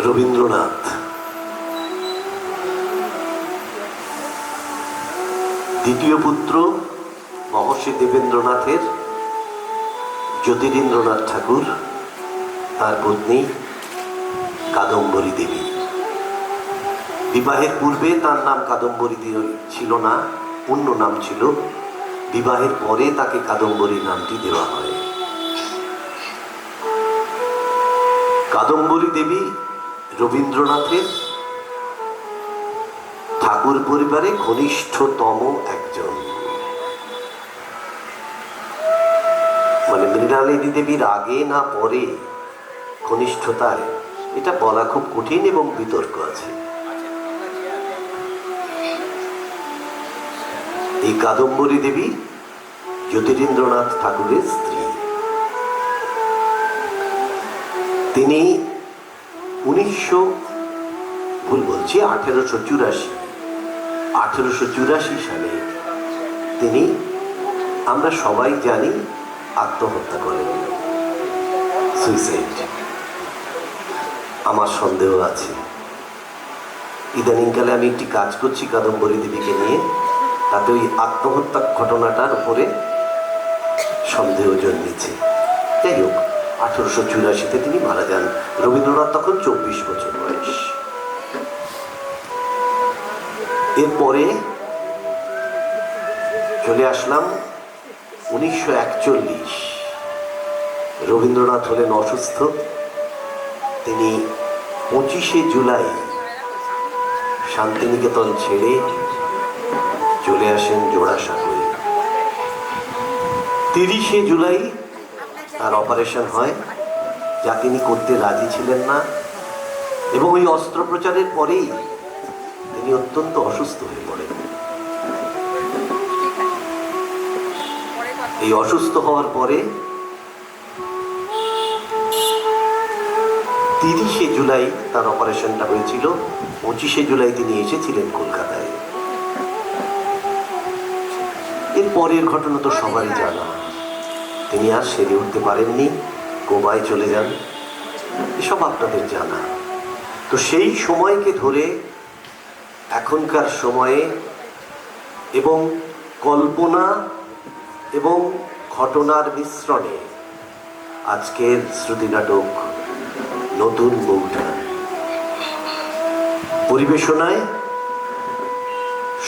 রবীন্দ্রনাথ দ্বিতীয় পুত্র মহর্ষি দেবেন্দ্রনাথের জ্যোতিরিন্দ্রনাথ ঠাকুর, তার পত্নী কাদম্বরী দেবী। বিবাহের পূর্বে তার নাম কাদম্বরী ছিল না, অন্য নাম ছিল। বিবাহের পরে তাকে কাদম্বরী নামটি দেওয়া হয়। কাদম্বরী দেবী রবীন্দ্রনাথের ঠাকুর পরিবারে ঘনিষ্ঠতম একজন, মানে মৃণালিনী দেবীর আগে না পরে ঘনিষ্ঠতায়, এটা বলা খুব কঠিন এবং বিতর্ক আছে। এই কাদম্বরী দেবী জ্যোতিরিন্দ্রনাথ ঠাকুরের স্ত্রী। তিনি 1884 সালে তিনি, আমরা সবাই জানি, আত্মহত্যা করেন, সুইসাইড। আমার সন্দেহ আছে, ইদানিংকালে আমি একটি কাজ করছি কাদম্বরী দেবীকে নিয়ে, তাতে ওই আত্মহত্যা ঘটনাটার উপরে সন্দেহ জন্মেছে। যাই হোক, 1884 তিনি মারা যান। রবীন্দ্রনাথ তখন 24 বছর বয়স। এরপরে চলে আসলাম 1941। রবীন্দ্রনাথ হলেন অসুস্থ। তিনি 25শে জুলাই শান্তিনিকেতন ছেড়ে চলে আসেন জোড়াসাঁকোয়। 30শে জুলাই তার অপারেশন হয়, যা তিনি করতে রাজি ছিলেন না, এবং ওই অস্ত্রোপচারের পরেই তিনি অত্যন্ত অসুস্থ হয়ে পড়েন। এই অসুস্থ হওয়ার পরে 30শে জুলাই তার অপারেশনটা হয়েছিল। 25শে জুলাই তিনি এসেছিলেন কলকাতায়। এর পরের ঘটনা তো সবারই জানা। তিনি আর সেরে উঠতে পারেননি, কোমায় চলে যান, এসব আপনাদের জানা। তো সেই সময়কে ধরে এখনকার সময়ে এবং কল্পনা এবং ঘটনার মিশ্রণে আজকের শ্রুতি নাটক নতুন বউঠান। পরিবেশনায়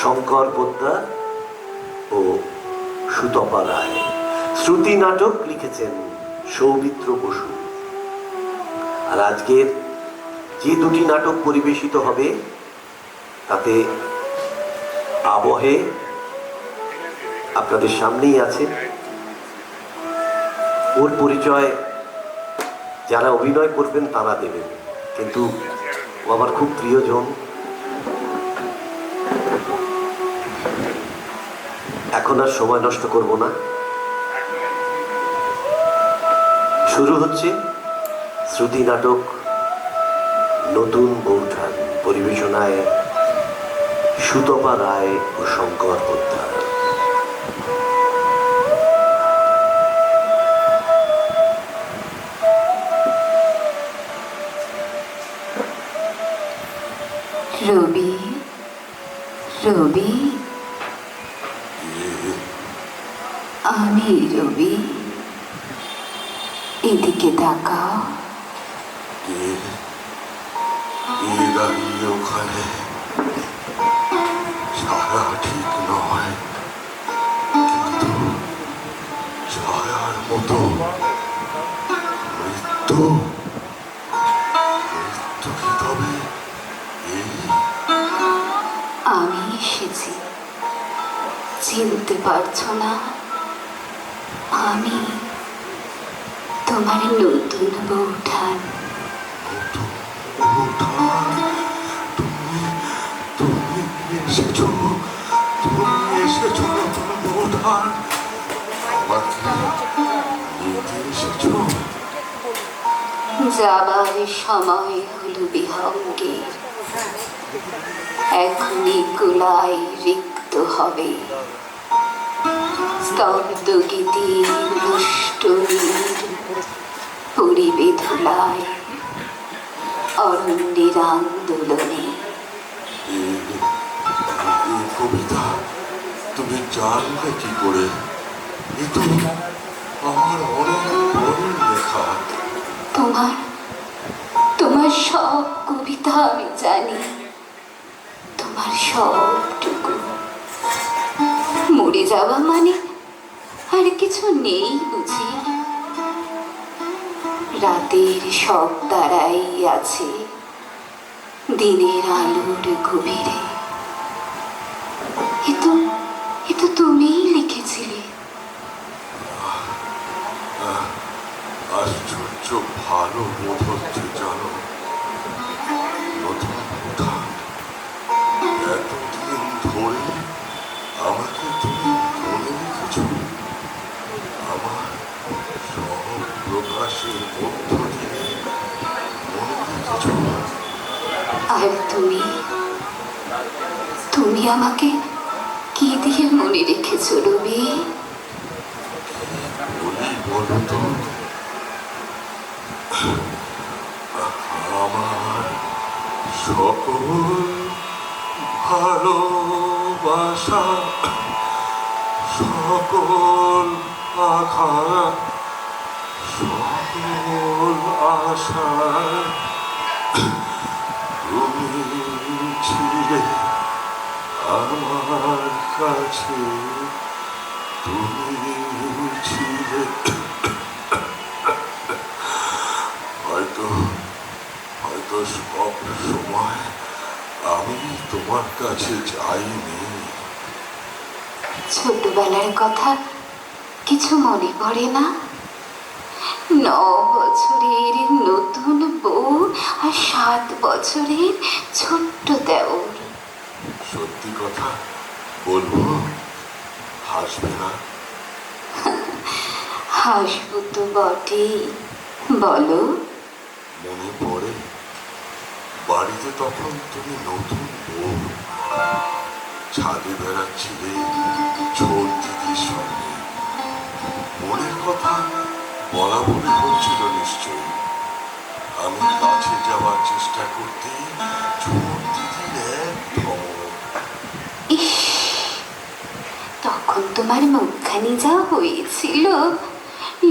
শঙ্কর পোদ্দার ও সুতপা রায়। শ্রুতি নাটক লিখেছেন সৌমিত্র বসু। আর আজকের যে দুটি নাটক পরিবেশিত হবে তাতে আবহে আপনাদের সামনেই আছে। ওর পরিচয় যারা অভিনয় করবেন তারা দেবেন, কিন্তু ও আমার খুব প্রিয়জন। এখন আর সময় নষ্ট করব না, শুরু হচ্ছে শ্রুতি নাটক নতুন বউঠান। পরিবেশনায় সুতপা রায় ও শঙ্কর পোদ্দার। রবি, রবি, আমি রবি, এদিকে তাকাও। ওখানে ছায়া ঠিক নয়, কিন্তু ছায়ার মতো মৃত্যু। মৃত্যু কি তবে আমি এসেছি, চিনতে পারছো না? আমি তোমার নতুন বউঠান। তুমি এসেছো, তুমি এসেছো নতুন বউঠান। এসেছো, যাবার সময় হলো বিহঙ্গের। এখনই কুলাই রিক্ত হবে। স্তব্ধ গীতির দুষ্ট পরিবে ধুলায় অরণ্যের আন্দোলনে। এই কবিতা তুমি জানলে কি করে? এ তো আমার অনেক পরের লেখা। তোমার তোমার সব কবিতা আমি জানি, তোমার সবটুকু। মরে যাওয়া মানে আর কিছু নেই বুঝি? রাতের সব তারাই আছে দিনের আলোর গভীরে। এ তো তুমিই লিখেছিলে। আশ্চর্য ভালো বোধ হচ্ছে জানো। নতুন উঠান, এতদিন ধরে আমাকে তুমি মনে রেখেছ। আমার সব প্রকাশের মধ্য দিয়ে মনে রেখেছ। আর তুমি আমাকে কি দিয়ে মনে রেখেছো রবি? বলি বলো তো। আমার সকল ভালোবাসা, সকল আঘাত, সকল আশা তুমি ছিলে আমার কাছে। তুমি ছিলে। হয়তো হয়তো সব সময় আমি তোমার কাছে যাইনি। ছোটবেলার কথা কিছু মনে পড়ে না? 9 বছরের নতুন বউ আর 7 বছরের ছোট্ট দেওর। সত্যি কথা বলবো, হাসবে না? হাসবো তো বটেই, বলো। মনে পড়ে বাড়িতে তখন তুমি নতুন বউ, ছাদে বেড়াচ্ছিলে ছোট দিদির সঙ্গে। মনের কথা বলা বলে হচ্ছিল নিশ্চয়ই। আমি কাছে যাওয়ার চেষ্টা করতে ছোট দিদির এক ধমক। ইস, তখন তোমার মুখখানি যা হয়েছিল,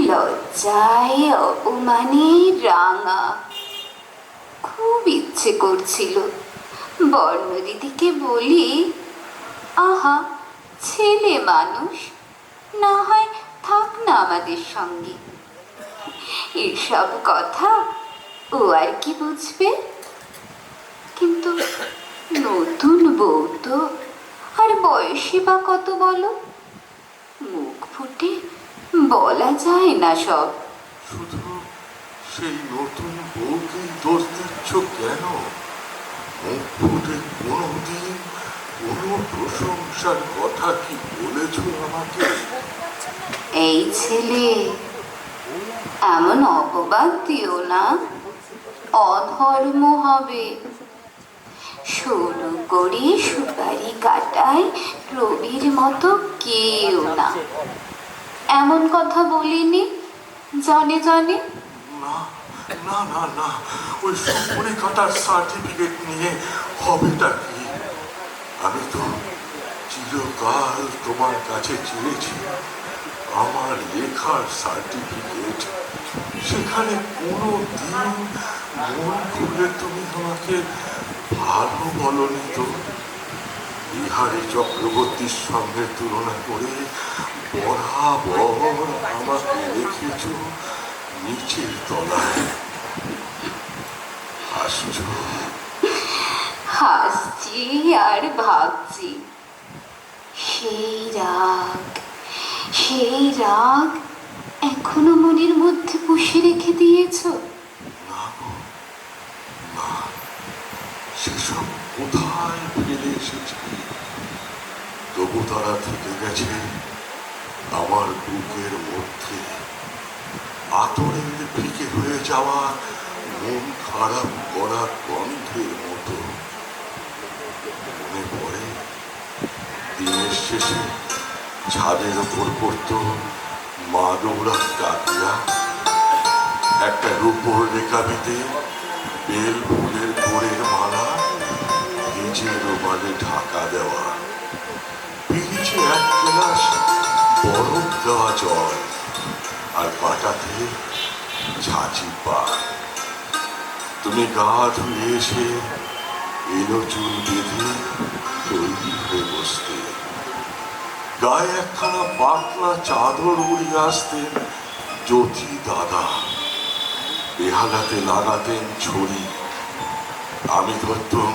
লজ্জায় অপমানে রাঙা। খুব ইচ্ছে করছিল বর্ণ দিদিকে বলি, আহা ছেলে মানুষ, না হয় থাক না আমাদের সঙ্গে। এসব কথা ও আর কি বুঝবে? কিন্তু নতুন বউ তো, আর বয়সী বা কত বলো? মুখ ফুটে বলা যায় না সব। শুধু সেই নতুন বউকেই দোষ দিচ্ছ কেন? মুখ ফুটে কোনোদিন কোনো প্রশংসার কথা কি বলেছ আমাকে? এই ছেলে, এমন অপবাদ দিও না, অধর্ম হবে। শুরু করে সুপারি কাটায় রবির মতো কেউ না। এমন কথা বলিনি জানে জানে। না না না না, ওই সুপারি কাটার সার্টিফিকেট নিয়ে হবেটা কি? আমি তো চিরকাল তোমার কাছে চেয়েছি আমার লেখার সার্টিফিকেট। সেখানে কোনো দিন মন খুলে তুমি আমাকে ভালো বলনি তো। বিহারী চক্রবর্তীর সঙ্গে তুলনা করে বরাবর আমাকে রেখেছ নিচের তলায়। হাসছ? হাসছি আর ভাবছি, সেই রাগ এখনো মনের মধ্যে পুষে রেখে দিয়েছ। না গো, না, সেসব কোথায় ফেলে এসেছি? তবু তারা থেকে গেছে আমার বুকের মধ্যে, আতরের ফিকে হয়ে যাওয়া মন খারাপ করা গন্ধের মতো। মনে পড়ে দিনের শেষে ছাদের ওপর পড়তো মা দৌড়া কাকিয়া, একটা রূপোর রেখাবিতে বেল ফুলের গোড়ের মালা, ভিজে রোমালে ঢাকা দেওয়া, পিরিচে এক গ্লাস বরফ দেওয়া জল, আর পাটাতে ছাঁচি পান। তুমি গা ধুয়ে এসে এলো চুল বেঁধে তৈরি হয়ে বসতে, গায়ে একখানা পাতলা চাদর উড়িয়ে আসতেন জ্যোতি দাদা, বেহালাতে লাগাতেন ছড়ি, আমি ধরতাম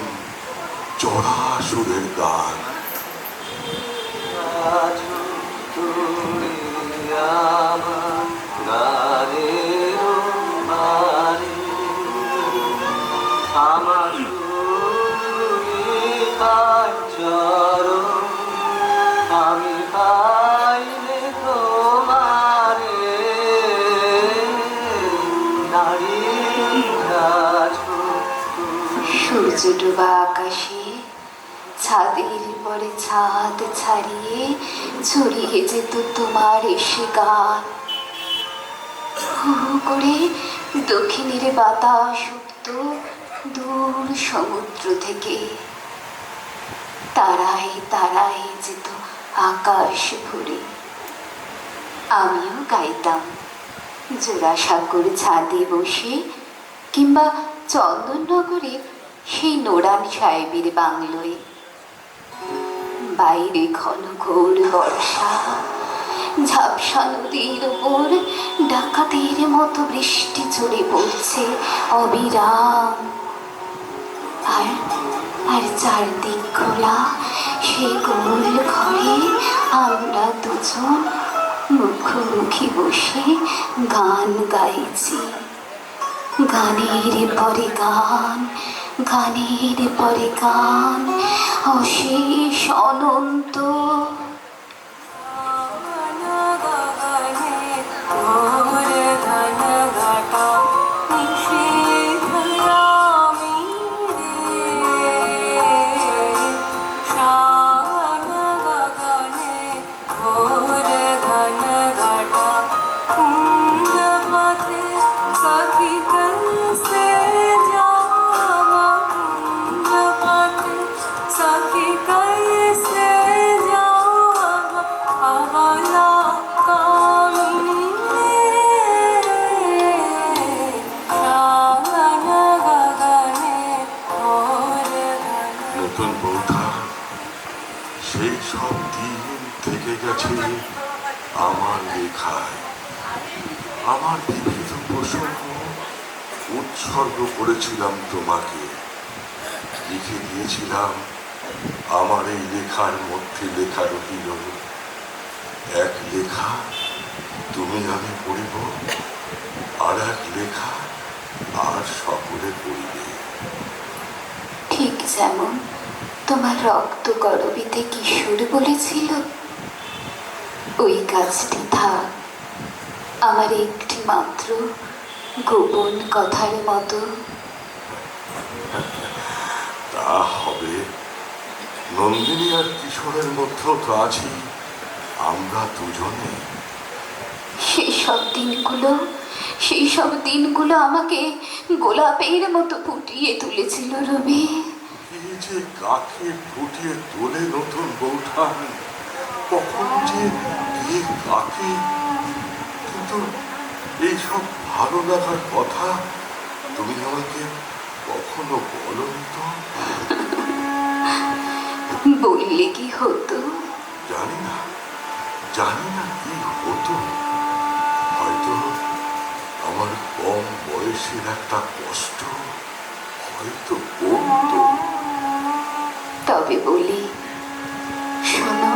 চড়া সুরের গান। আমার আমি পাইলে তোমারে নারী সূর্য ডোবা আকাশে ছাদের পরে ছাদ ছাড়িয়ে ছড়িয়ে যেত তোমার এসে গান। হু হু করে দক্ষিণের বাতাস উঠত দূর সমুদ্র থেকে, তারায় তারায় যেত আকাশ ভরে। আমিও গাইতাম জোড়াসাঁকোর ছাদে বসে, কিংবা চন্দননগরে সেই নোরান সাহেবের বাংলোয়। বাইরে ঘন ঘোর বর্ষা, ঝাপসা নদীর ওপর ডাকাতের মতো বৃষ্টি ঝরে পড়ছে অবিরাম। আর চারদিক খোলা সেই গোল ঘরে আমরা দুজন মুখোমুখি বসে গান গাইছি। গানের পরে গান, গানের পরে গান, অশেষ অনন্ত। নতুন বৌঠা সেই সব দিন থেকে গেছে আমার লেখায়। আমার বিবিধ প্রসঙ্গ উৎসর্গ করেছিলাম তোমাকে, লিখে দিয়েছিলাম আমার এই লেখার মধ্যে। লেখা রহিল এক লেখা তুমি আমি পড়িব, আর এক লেখা আর সকলে পড়িবে। ঠিক যেমন তোমার রক্ত করবিতে কিশোর বলেছিল, ওই কাজটি থাক আমার একটি মাত্র গোপন কথার মতো। তা হবে। নন্দিনী আর কিশোরের মধ্যেও তো আছি আমরা দুজনে। সেই সব দিনগুলো আমাকে গোলাপের মতো ফুটিয়ে তুলেছিল রবি। কি যে কাকে ফুটিয়ে তোলে নতুন বৌঠান, কখন যে কে কাকে। কিন্তু এইসব ভালো লাগার কথা তুমি আমাকে কখনো বলোনি তো। বললে কি হতো? জানি না কি হতো। হয়তো আমার কম বয়সের একটা কষ্ট হয়তো কমতো। তবে বলি, শোনো,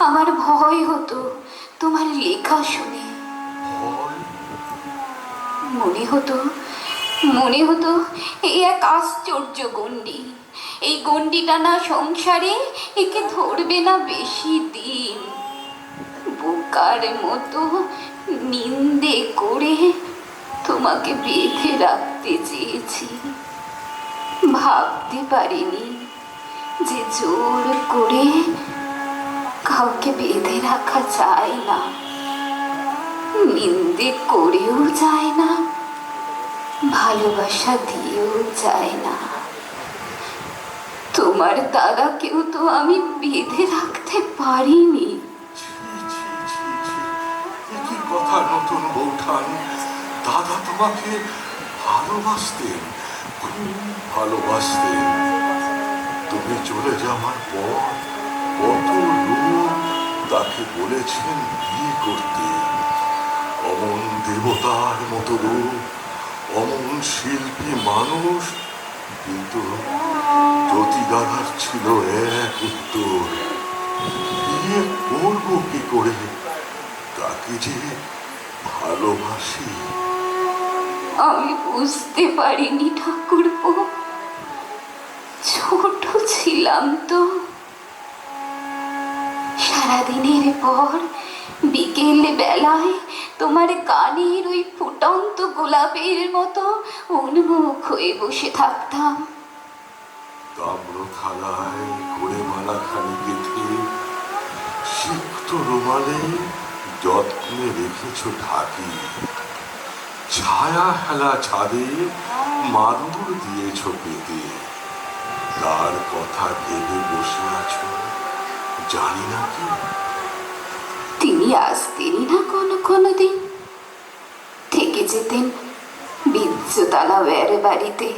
আমার ভয় হতো তোমার লেখা শুনে। ভয়? মনে হতো এই এক আশ্চর্য গণ্ডি, এই গণ্ডিটা না সংসারে একে ধরবে না বেশি দিন। বোকার মতো নিন্দে করে তোমাকে বেঁধে রাখতে চেয়েছি, ভাবতে পারিনি যে জোর করে কাউকে বেঁধে রাখা যায় না, নিন্দে করেও যায় না। ভালোবাসা দিয়েও যায় না। তোমার দাদাকেও তো আমি বেঁধে রাখতে পারিনি। ছি, ছি, ছি, ছি। এ কি কথা নতুন বৌঠান? দাদা তোমাকে ভালোবাসতেন, খুব ভালোবাসতেন। তুমি চলে যাওয়ার পর কত লোক তাকে বলেছেন বিয়ে করতে। অমন দেবতার মতো রূপ, অমন শিল্পী মানুষ, কিন্তু জ্যোতি দাদার ছিল এক উত্তর, বিয়ে করবো কি করে, তাকে যে ভালোবাসি। আমি বুঝতে পারিনি ঠাকুরপো, ছোট ছিলাম তো। সারাদিনের পর বিকেল বেলায় তোমার কানের ওই ফুটন্ত গোলাপের মতো উন্মুখ হয়ে বসে থাকতাম। তাম্র থালায় করে মালাখানি গেঁথে সিক্ত রুমালে যত্নে রেখেছ ঢাকি, ছায়া হেলা ছাদে মাদুর দিয়েছ পেতে। তার কথা ভেবে বসে আছো, জানি না কি। তিনি আসতেনই না কোনোদিন, থেকে যেতেন বিদ্যুতালা ওয়ার বাড়িতে।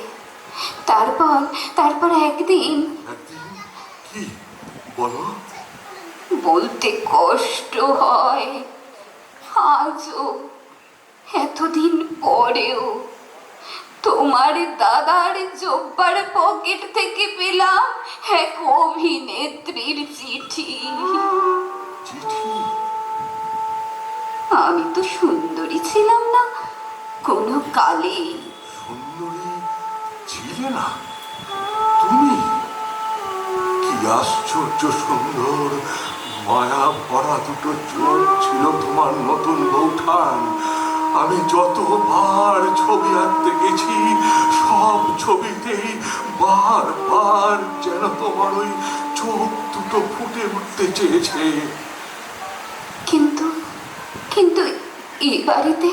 তারপর একদিন, একদিন কি বলো? বলতে কষ্ট হয়, আজও এতদিন পরেও তোমার দাদার জব্বার পকেট থেকে পেলাম এক অভিনেত্রীর চিঠি। চিঠি? আমি তো সুন্দরী ছিলাম না কোনো কালে। সুন্দরী ছিলে না তুমি? কি আশ্চর্য সুন্দর মায়া ভরা দুটো চোখ ছিল তোমার নতুন বৌঠান। আমি যতবার ছবি আঁকতে গেছি, সব ছবিতেই বারবার যেন তোমার ওই চোখ দুটো ফুটে উঠতে চেয়েছে। কিন্তু কিন্তু এই বাড়িতে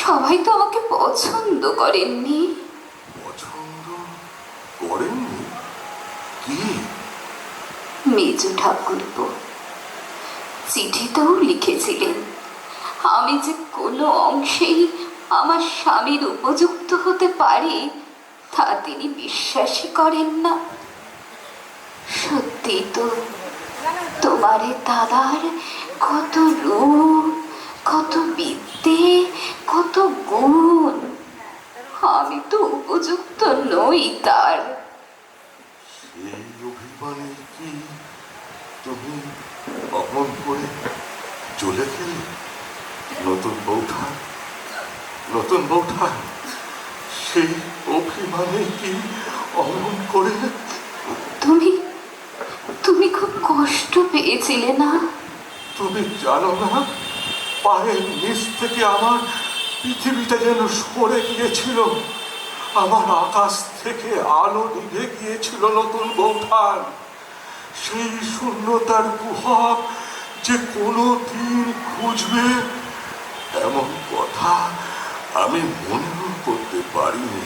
সবাই তো আমাকে পছন্দ করেননি। পছন্দ করেননি? কি? মেজো ঠাকুরপো চিঠিতেও লিখেছিলেন আমি যে কোনো অংশেই আমার স্বামীর উপযুক্ত হতে পারি তা তিনি বিশ্বাসই করেন না। সত্যি তো, তোমার দাদার কত রূপ, কত বিদ্যে, কত গুণ, আমি তো উপযুক্ত নই তার। সেই অভিমানে কি তুমি অমন করে চলে গেলে? নতুন বৌঠান, সেই অভিমানে কি অমন করে? তুমি খুব কষ্ট পেয়েছিলে না? তুমি জানো না, পায়ের নিচ থেকে আমার পৃথিবীটা যেন সরে গিয়েছিল, আমার আকাশ থেকে আলো নিভে গিয়েছিল নতুন বৌঠান। সেই শূন্যতার গুহা যে কোনো দিন খুঁজবে, এমন কথা আমি মনেও করতে পারিনি।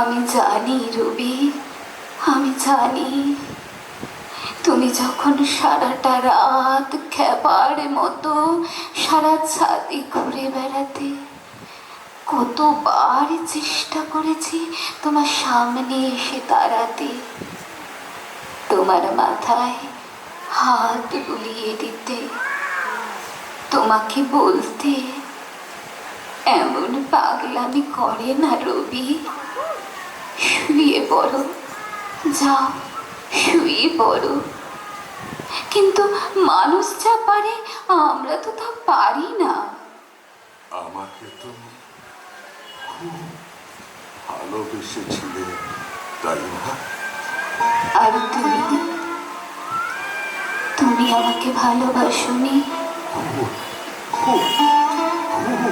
আমি জানি রবি, আমি জানি তুমি যখন সারাটা রাত খেপার মতো সারা ছাদে ঘুরে বেড়াতে, কতবার চেষ্টা করেছি তোমার সামনে এসে দাঁড়াতে, তোমার মাথায় হাত বুলিয়ে দিতে, তোমাকে বলতে এমন পাগলামি করে না রবি, শুয়ে পড়ো, যাও শুয়ে পড়ো। কিন্তু মানুষ যা পারে আমরা তো তা পারি না। আমাকে তুমি খুব ভালোবেসেছিলে, তাই না? আর তুমি আমাকে ভালোবাসোনি? খুব খুব খুব।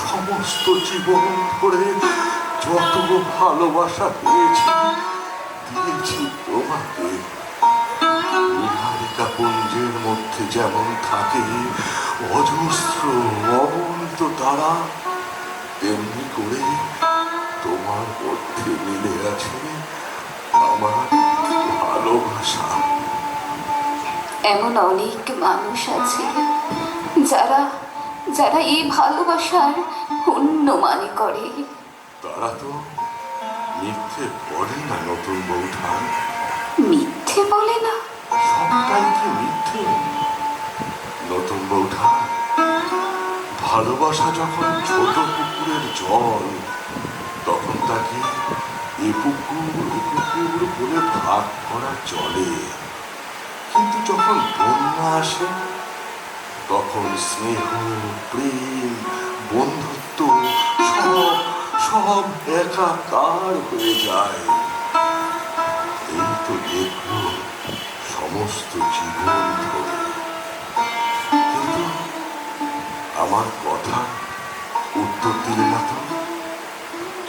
সমস্ত জীবন ধরে যত ভালোবাসা পেয়েছি দিয়েছি তোমাকে। নিহারিকা পুঞ্জের মধ্যে যেমন থাকে অজস্র অগণিত তারা, তেমনি করে তোমার মধ্যে মিলে আছে আমার ভালোবাসা। এমন অনেক মানুষ আছে যারা যারা এই ভালোবাসার পুণ্য মানে করে। তারা তো মিথ্যে বলে না নতুন বৌঠান। মিথ্যে বলে না? সবটাই কি মিথ্যে? নতুন বৌঠান, ভালোবাসা যখন ছোট পুকুরের জল, তখন তাকে এ পুকুর ও পুকুর বলে ভাগ করা চলে। কিন্তু যখন বন্যা আসে, তখন স্নেহ, প্রেম, বন্ধুত্ব সব সব একাকার হয়ে যায়। এই তো দেখলো সমস্ত জীবন ধরে। কিন্তু আমার কথা উত্তর দিলে না তো।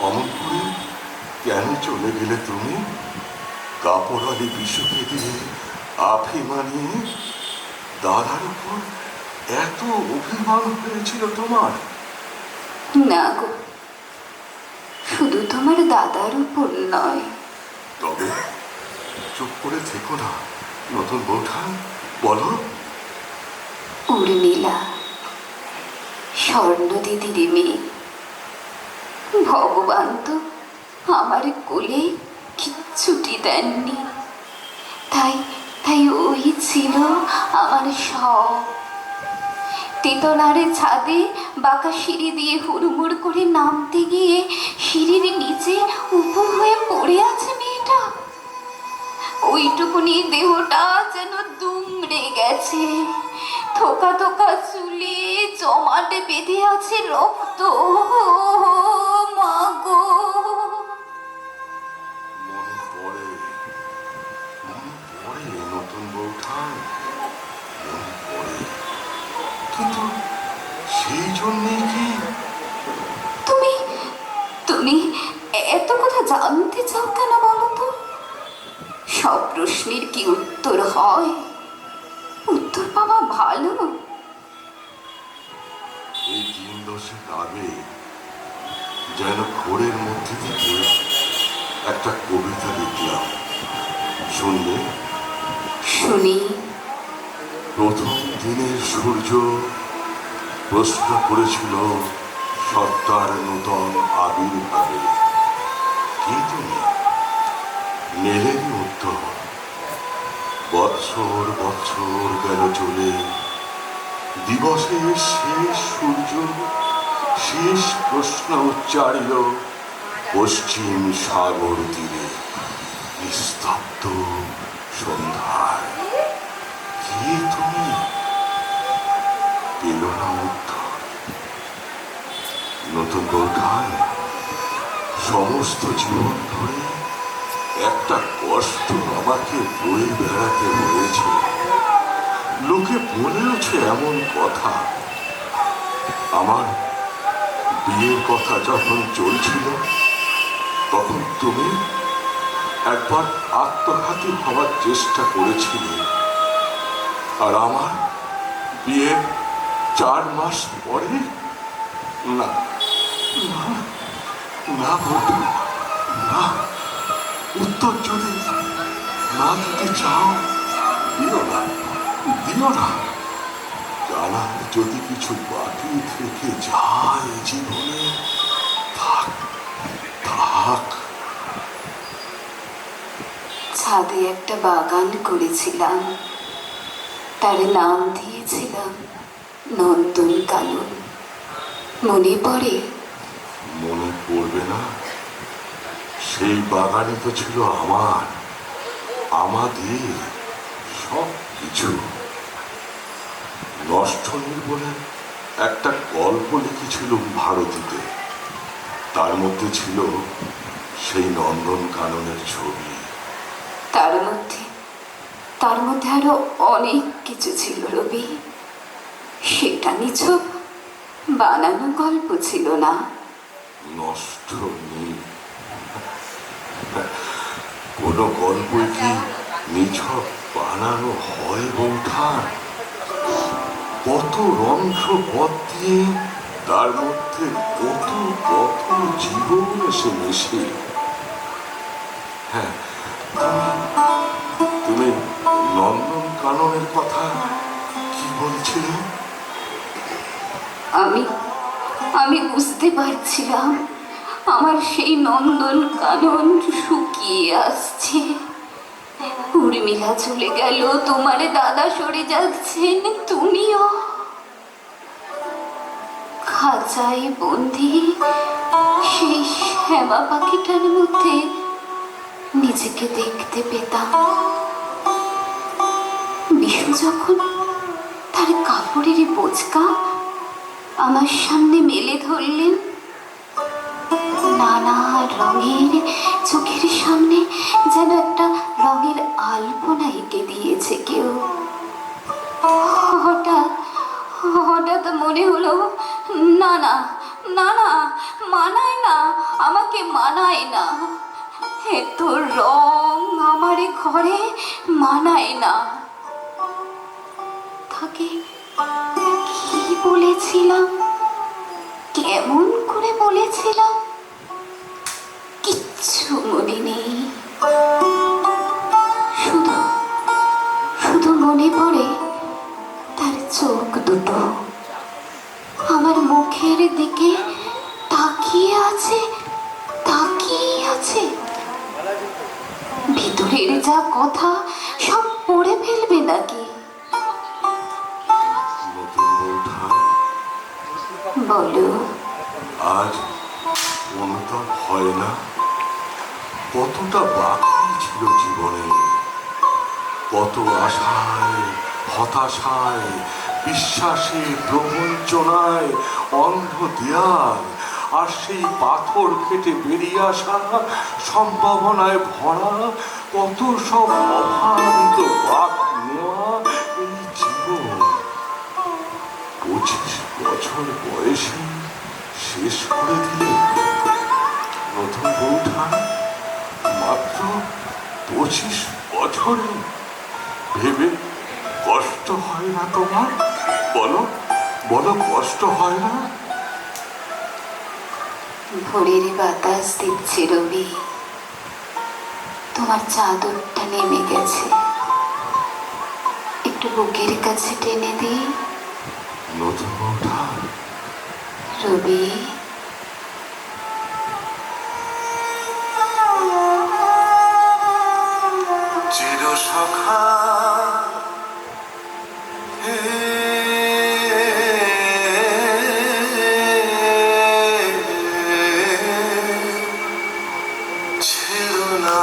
অমন করে কেন চলে গেলে তুমি? কাপড়ালি বিষকে দিয়ে আফি মানিয়ে দাদার উপর এত অভিমান হয়েছিল তোমার? না গো, শুধু তোমার দাদার উপর নয়। তবে চুপ করে থেকো না নতুন বৌঠান, বলো। উর্মিলা, স্বর্ণ দিদির মেয়ে। ভগবান তো আমার কোলে কিচ্ছুটি দেননি, তাই তাই ওই ছিল আমার সব। তেতলারে ছাদে বাঁকা সিঁড়ি দিয়ে হুড়মুড় করে নামতে গিয়ে সিঁড়ির নিচে উপর হয়ে পড়ে আছে মেয়েটা। ওইটুকুনি দেহটা যেন দুমড়ে গেছে, থোকা থোকা চুলে জমাটে বেঁধে আছে রক্ত। মা গো, মনে পড়ে, মনে পড়ে নতুন বৌঠান, মনে পড়ে। কিন্তু সেই জন্যেই কি তুমি তুমি এত কথা জানতে চাও কেন বলো তো? সব প্রশ্নের কি উত্তর হয়? উত্তর পাওয়া ভালো। এই 3 দশক আগে যেন ঘোরের মধ্যে থেকে একটা কবিতা লিখলাম, শুনলে? শুনি। প্রথম দিনের সূর্য প্রশ্ন করেছিল সত্তার নূতন আবির্ভাবে। কি তুমি? মেলেনি উত্তর। বৎসর বৎসর গেল চলে, দিবসের শেষ সূর্য শেষ প্রশ্ন উচ্চারিল পশ্চিম সাগর তীরে নিস্তব্ধ সন্ধ্যায়। কে তুমি? পেল না উত্তর। নতুন বৌঠান, সমস্ত জীবন ধরে একটা কষ্ট আমাকে বয়ে বেড়াতে হয়েছে। লোকে বলেওছে এমন কথা। আমার বিয়ের কথা যখন চলছিল, তখন তুমি একবার আত্মঘাতী হওয়ার চেষ্টা করেছিলে। আর আমার বিয়ের 4 মাস পরে, না না না বলতো না, উত্তর যদি না দিতে চাও দিও না, দিও না। জানার যদি কিছু বাকি থেকে যায় জীবনে, থাক থাক। ছাদে একটা বাগান করেছিলাম, তার নাম দিয়েছিলাম নন্দন কানন। মনে পড়ে? মনে পড়বে না? সেই বাগানে তো ছিল আমার, আমাদের সব কিছু। নষ্ট নীল বলে একটা গল্প লিখেছিলুম ভারতীতে। তার মধ্যে ছিল সেই নন্দন কাননের ছবি। তার মধ্যে আরো অনেক কিছু ছিল রবি। সেটা নিছক বানানো গল্প ছিল না। নষ্ট নীল? কোনো গল্পই কি নিছক বানানো হয় বৌঠান? কত রন্ধ্র পথ দিয়ে তার মধ্যে কত কত জীবন এসে মিশে। হ্যাঁ, তুমি নন্দন কাননের কথা কি বলছিলে? আমি আমি বুঝতে পারছিলাম আমার সেই নন্দন কানন শুকিয়ে আসছে। উর্মিলা চলে গেল, তোমার দাদা সরে যাচ্ছেন, তুমিও খাঁচায় বন্দি সেই শ্যামা পাখিটার মধ্যে নিজেকে দেখতে পেতাম। বিশু যখন তার কাপড়ের বোঁচকা আমার সামনে মেলে ধরলেন, নানা রঙের চোখের সামনে যেন একটা রঙের আলপনা এঁকে দিয়েছে কেউ। হঠাৎ হঠাৎ মনে হলো, না না না না, মানায় না, আমাকে মানায় না, এত রং আমার ঘরে মানায় না। তাকে কি বলেছিলাম, কেমন করে বলেছিলাম, কিচ্ছু মনে নেই। শুধু শুধু মনে পড়ে তার চোখ দুটো আমার মুখের দিকে তাকিয়ে আছে, তাকিয়ে আছে। ভিতরের যা কথা সব পড়ে ফেলবে নাকি? নতুন বৌঠা, বলো। আজ অনুতাপ হয় না? কতটা বাকি ছিল জীবনে, কত আশায়, হতাশায়, বিশ্বাসে, প্রবঞ্চনায় অন্ধ দেয়াল, আর সেই পাথর কেটে বেরিয়ে আসা সম্ভাবনায় ভরা কত সব অভাবিত বাক নেওয়া এই জীবন। 25 বছর বয়সে শেষ করে দিলে নতুন বৌঠা, মাত্র 25 বছরে। ভেবে কষ্ট হয় না তোমার? বলো বলো, কষ্ট হয় না? ভোরের বাতাস দিচ্ছে রবি, তোমার চাদরটা নেমে গেছে, একটু বুকের কাছে টেনে দিই। নতুন বৌঠা, রবি, চির সখা ছিল না।